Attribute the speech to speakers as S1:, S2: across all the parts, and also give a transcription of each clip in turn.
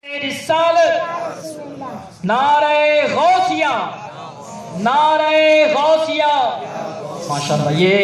S1: رسالت، نعرہ غوثیہ، نعرہ غوثیہ۔ ماشاءاللہ یہ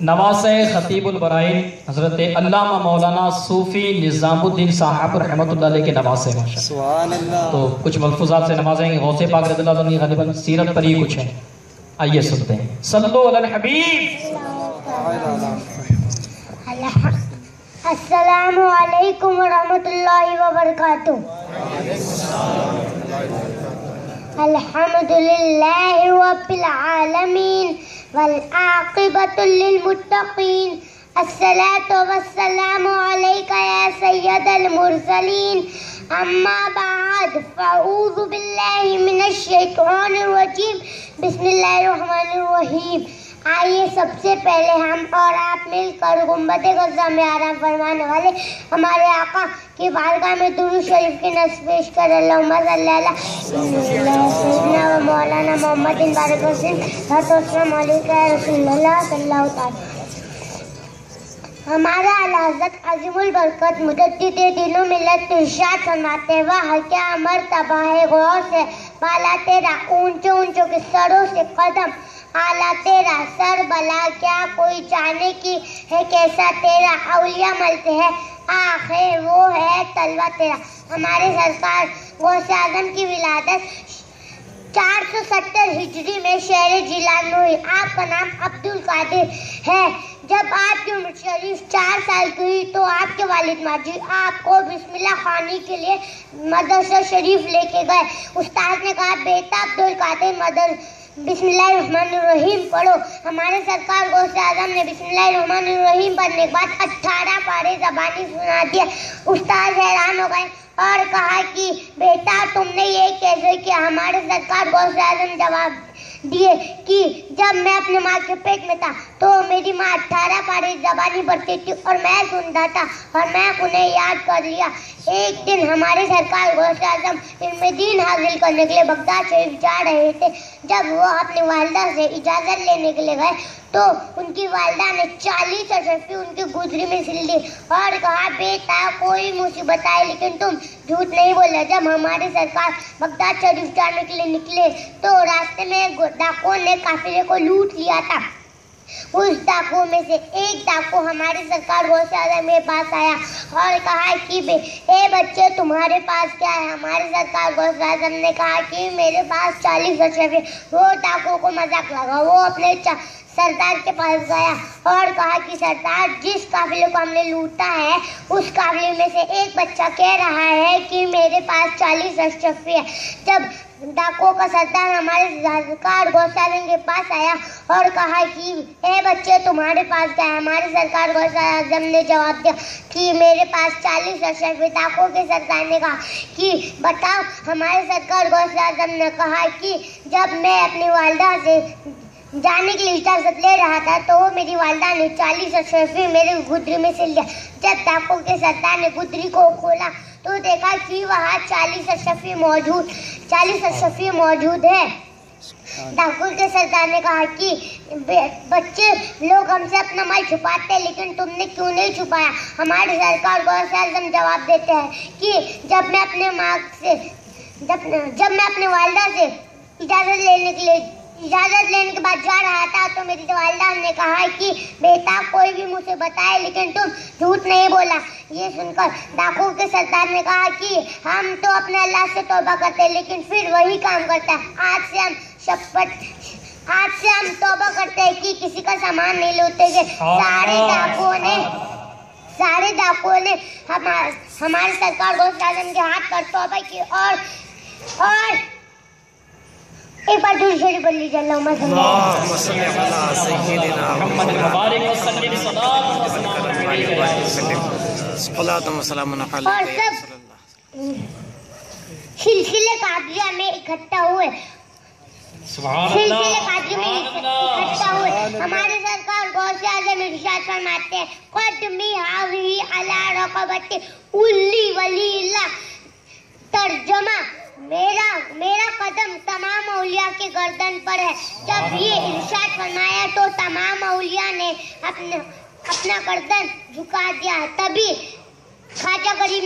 S1: نواسہ خطیب البراہین حضرت علامہ مولانا صوفی نظام الدین صاحب رحمۃ اللہ علیہ کے نواسے ہیں ماشاءاللہ۔ تو کچھ ملفوظات سے نوازیں گے غوث پاک رضی اللہ عنہ غالباً سیرت پر ہی کچھ ہے، آئیے سنتے ہیں۔ صلو علی الحبیب۔
S2: السلام علیکم ورحمۃ اللہ وبرکاتہ۔ الحمد للہ رب العالمین والعاقبۃ للمتقین، الصلاۃ والسلام علیک یا سید المرسلین، اما بعد فاعوذ باللہ من الشیطان الرجیم، بسم اللہ الرحمن الرحیم۔ آئیے سب سے پہلے ہم اور آپ مل کر گنبد غزہ میں آرام فرمانے والے ہمارے آقا کی بارگاہ میں درود شریف کی نذر پیش کر اللہم صلی علی سیدنا و مولانا محمد بارک وسلم السلام علیکم یا رسول اللہ صلی اللہ تعالی۔ ہمارا اعلیٰ حضرت عظیم البرکت مجدد دینوں ملت ارشاد فرماتے ہیں، وہ کیا مرتبہ ہے غور سے بالا تیرا، اونچے اونچوں کے سروں سے قدم اعلیٰ تیرا، سر بلا کیا کوئی جانے کی ہے کیسا تیرا، اولیاء ملتے ہیں آخر وہ ہے طلوہ تیرا۔ ہمارے سرکار غوث اعظم کی ولادت 470 ہجری میں شہر جیلان میں ہوئی۔ آپ کا نام عبد القادر ہے۔ جب آپ کی عمر شریف 4 سال کی ہوئی تو آپ کے والد ماجد آپ کو بسم اللہ خوانی کے لیے مدرسہ شریف لے کے گئے۔ استاد نے کہا بیٹا عبد القادر بسم اللہ الرحمن الرحیم پڑھو۔ ہمارے سرکار غوث اعظم نے بسم اللہ الرحمن الرحیم پڑھنے کے بعد 18 پارے زبانی سنا دیا۔ استاد حیران ہو گئے اور کہا کہ بیٹا تم نے یہ کیسے کیا؟ ہمارے سرکار غوث اعظم جواب دیے کہ جب میں اپنے ماں کے پیٹ میں تھا تو میری ماں 18 پارے زبانی پڑھتی تھی اور میں سنتا تھا اور میں انہیں یاد کر لیا۔ ایک دن ہمارے سرکار غوث اعظم علم دین حاصل کرنے کے لیے بغداد شریف جا رہے تھے۔ جب وہ اپنی والدہ سے اجازت لینے کے لیے گئے تو ان کی والدہ نے 40 اشرفی ان کی گودری میں سل دی اور کہا بیٹا کوئی مصیبت آئے لیکن تم جھوٹ نہیں بولے۔ جب ہمارے سرکار بغداد شریف جانے کے لیے نکلے تو راستے میں ڈاکوؤں نے قافلے کو لوٹ لیا تھا۔ اس ڈاکو میں سے ایک ڈاکو ہمارے سرکار غوث اعظم کے پاس آیا اور کہا کہ اے بچے تمہارے پاس کیا ہے؟ ہمارے سرکار غوث اعظم نے کہا کہ میرے پاس 40 اشرفی۔ وہ ڈاکو کو مذاق لگا، وہ اپنے سردار کے پاس گیا اور کہا کہ سردار جس قافلے کو ہم نے لوٹا ہے اس قافلے میں سے ایک بچہ کہہ رہا ہے کہ میرے پاس 40 اشرفی ہے۔ جب ڈاکو کا سردار ہمارے سرکار غوث اعظم کے پاس آیا اور کہا کہ اے بچے تمہارے پاس کیا ہے؟ ہمارے سرکار غوث اعظم نے جواب دیا کہ میرے پاس 40 اشرفی۔ ڈاکو کے سردار نے کہا کہ بتاؤ۔ ہمارے سرکار غوث اعظم نے کہا کہ جب میں اپنی والدہ سے جانے کے لیے اجازت لے رہا تھا تو میری والدہ نے 40 اشرفی میرے گودری میں سل دیا۔ جب ڈاکو کے سردار نے گودری کو کھولا تو دیکھا کہ وہاں 40 اشرفی موجود ہے۔ ڈاکو کے سردار نے کہا کہ بچے لوگ ہم سے اپنا مال چھپاتے ہیں لیکن تم نے کیوں نہیں چھپایا؟ ہمارے سرکار غوث اعظم جواب دیتے ہیں کہ جب میں اپنے والدہ سے اجازت لینے کے بعد جا رہا تھا تو میری والدہ نے کہا کہ بیٹا کوئی بھی مجھ سے بتائے لیکن تم جھوٹ نہیں بولا۔ یہ سن کر ڈاکو کے سردار نے کہا کہ ہم تو اپنے اللہ سے توبہ کرتے ہیں لیکن پھر وہی کام کرتا ہے۔ آج سے ہم توبہ کرتے ہیں کہ کسی کا سامان نہیں لوٹیں گے۔ سارے ڈاکوؤں نے ہمارے سرکار غوث اعظم کے ہاتھ پر توبہ کی اور ایک بار درود شریف پڑھ لیجیے اللہم صلی علی سیدنا محمد مبارک وسلم صلاۃ و سلام علیہ۔ اور سب سلسلے قادریہ میں اکٹھا ہوئے ہمارے سرکار غوث اعظم ارشاد فرماتے ہیں قدمی حاضی علی رقبت اولی ولی اللہ، ترجمہ میرا قدم تمام اولیاء کے گردن پر ہے۔ جب یہ ارشاد فرمایا تو تمام اولیاء نے اپنا گردن جھکا دیا۔ تبھی خواجہ غریب